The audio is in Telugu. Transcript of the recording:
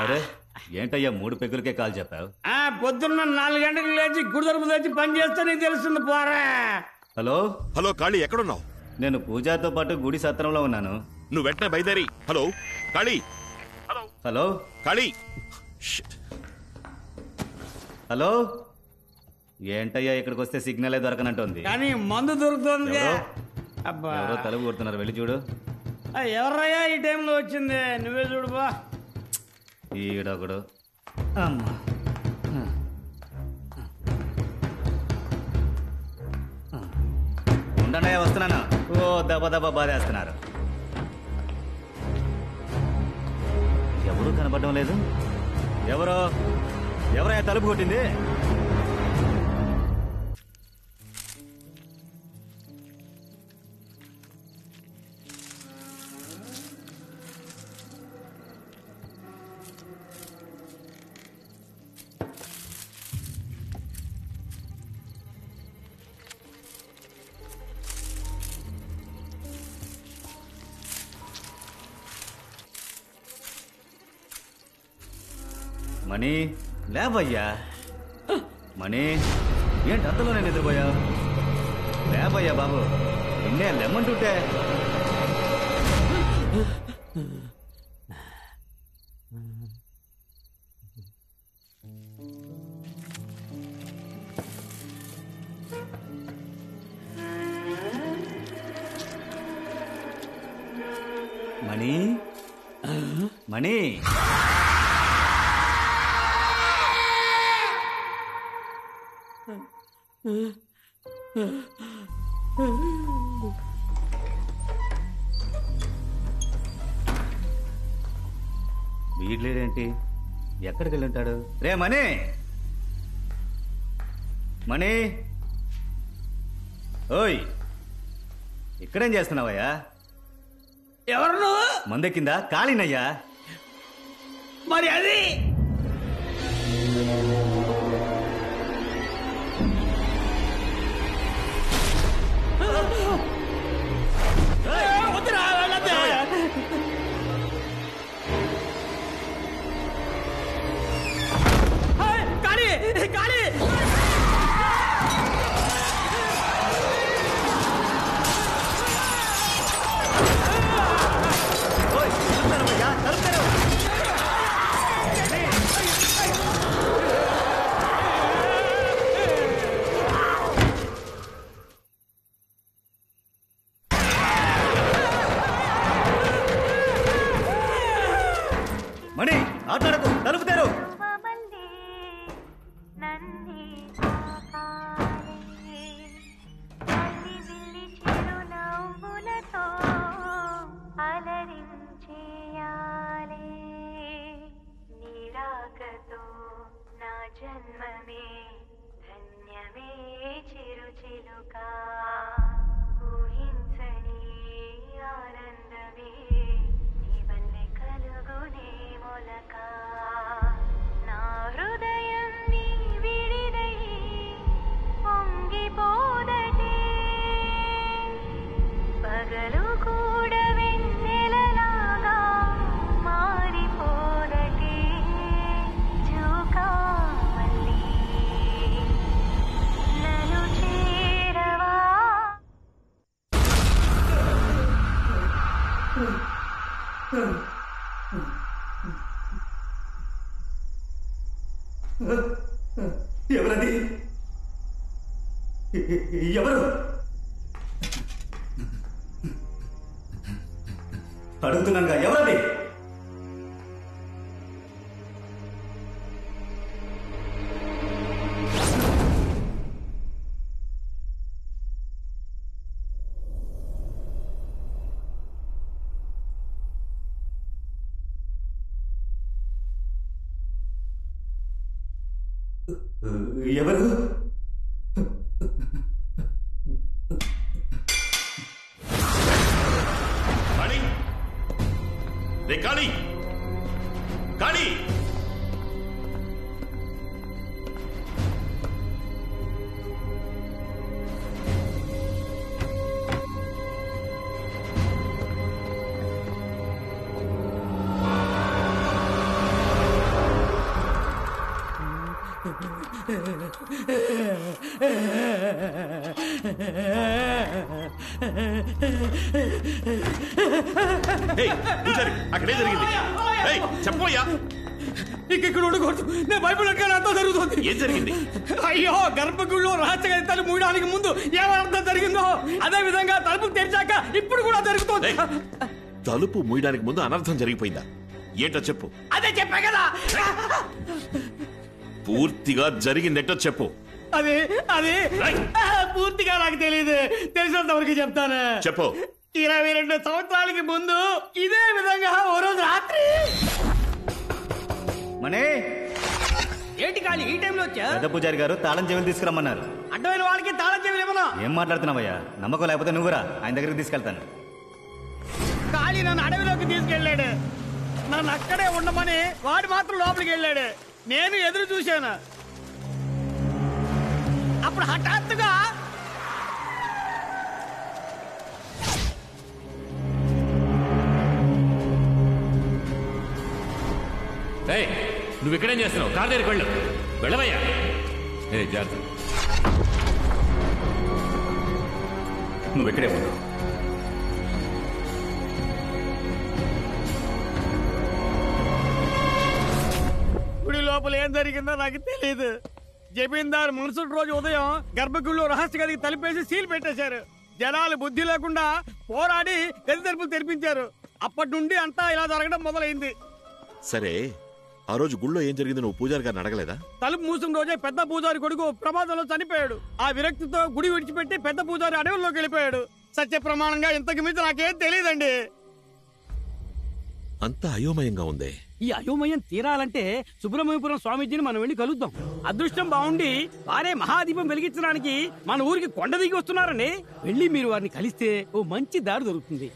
అరే ఏంటయ్యా 3 పెగ్గులకే కాల్ చెప్పావు? పొద్దున్న 4 గంటలకు లేచి గుడిదరుపు తెచ్చి పని చేస్తే నీకు తెలుస్తుంది పోరా. హలో హలో కాళీ, ఎక్కడున్నావు? నేను పూజాతో పాటు గుడి సత్రంలో ఉన్నాను. నువ్వు వెంటనే బయలుదేరి. హలో కాళీ. హలో హలో కాళీ. హలో ఏంటయ్యా ఇక్కడికి వస్తే సిగ్నలే దొరకనంటుంది. కానీ మందు దొరుకుతుంది. ఎవరో తలుపు కొడుతున్నారు, వెళ్ళి చూడు. ఎవర్రయ్యా ఈ టైంలో వచ్చింది? నువ్వే చూడు బా. ఈడొకడు. ఉండనయ్యా, వస్తున్నాను. ఓ దెబ్బ దెబ్బ బాధేస్తున్నారు. ఎవరు కనపడడం లేదు. ఎవరయ్యా తలుపు కొట్టింది? మణి లేవయ్యా. మణి ఏంటి అంతలోనే నిద్రపోయావు? లేవయ్యా బాబు, నిన్నే లెమ్మంటుంటే. మణి మణి వీడ్లేడేంటి? ఎక్కడికి వెళ్ళి ఉంటాడు? రే మణి, మణి, ఓయ్ ఇక్కడేం చేస్తున్నావయ్యా? ఎవరు నువ్వు? మందెక్కిందా? కాళీనయ్యా. మరి అది మణి ఆటలాడకు, తలుపు తెరు. జన్మమే ధన్యమే చిరుచిలుకా ఊహించని ఆనందమే నీ వల్లే కలుగునే మొలక నా హృదయం నీ విడిదై పొంగిపోదటే పగలు కూడా వెన్నెలలాగా మారిపోదటే జూకా నన్ను చేరవా. ఎవరది? ఎవరు? అడుగుతున్నాగా, ఎవరది? ఎవరు? కాళీ, రే కాళీ, కాళీ. అక్కడే జరిగింది. చెప్పోయ్యా, ఇక్కడ ఉండకూడదు. నేను భయపడక అంతా జరుగుతుంది. ఏం జరిగింది? అయ్యో, గర్భగుడిలో రహస్య తలుపు మూయడానికి ముందు ఏమర్థం జరిగిందో అదే విధంగా తలుపు తెరిచాక ఇప్పుడు కూడా జరుగుతుంది. తలుపు మూయడానికి ముందు అనర్థం జరిగిపోయిందా? ఏంటో చెప్పు. అదే చెప్పా కదా. పూర్తిగా జరిగిందేంటో చెప్పు. అది అది పూర్తిగా నాకు తెలియదు. తెలిసినంత వరకు చెప్తాను. చెప్పు. 22 సంవత్సరాలకి ముందు ఇదే విధంగా ఓ రోజు రాత్రి. మనే ఏంటి కాళీ ఈ టైంలో వచ్చా? పెద్ద పూజారి గారు తాళం చెవులు తీసుకురమ్మన్నారు. అడ్డమైన వాళ్ళకి తాళం చెవులు ఏమన్నా? ఏం మాట్లాడుతున్నావయ్యా? నమ్మకం లేకపోతే నువ్వురా, ఆయన దగ్గరికి తీసుకెళ్తాను. కాళీ నన్ను అడవిలోకి తీసుకెళ్ళాడు. నన్ను అక్కడే ఉండమని వాడు మాత్రం లోపలికి వెళ్ళాడు. నేను ఎదురు చూశాను. అప్పుడు హఠాత్తుగా నువ్వు ఇక్కడేం చేస్తున్నావు? కార్ దగ్గరికి వెళ్ళు. వెళ్ళవయ్యా. జాగ్రత్త. నువ్వు ఇక్కడే ఉండు. గుడి లోపల ఏం జరిగిందో నాకు తెలియదు. జమీందారు మున్సూటి రోజు ఉదయం గర్భగుడిలో రహస్య గదికి తలుపేసి సీల్ పెట్టేశారు. జనాలు బుద్ధి లేకుండా పోరాడి గది తలుపులు తెరిపించారు. అప్పటి నుండి అంతా ఇలా జరగడం మొదలైంది. సరే, ఆ రోజు గుళ్ళో ఏం జరిగింది నువ్వు పూజారి గారిని అడగలేదా? తలుపు మూసిన రోజే పెద్ద పూజారి కొడుకు ప్రమాదంలో చనిపోయాడు. ఆ విరక్తితో గుడి విడిచిపెట్టి పెద్ద పూజారి అడవుల్లోకి వెళ్ళిపోయాడు. సత్య ప్రమాణంగా ఇంతకు మించి నాకేం తెలియదండి. అంతా అయోమయంగా ఉంది. ఈ అయోమయం తీరాలంటే సుబ్రహ్మణ్యపురం స్వామీజీని మనం వెళ్ళి కలుద్దాం. అదృష్టం బాగుండి వారే మహాదీపం వెలిగించడానికి మన ఊరికి కొండ దిగి వస్తున్నారని వెళ్ళి మీరు వారిని కలిస్తే ఓ మంచి దారి దొరుకుతుంది.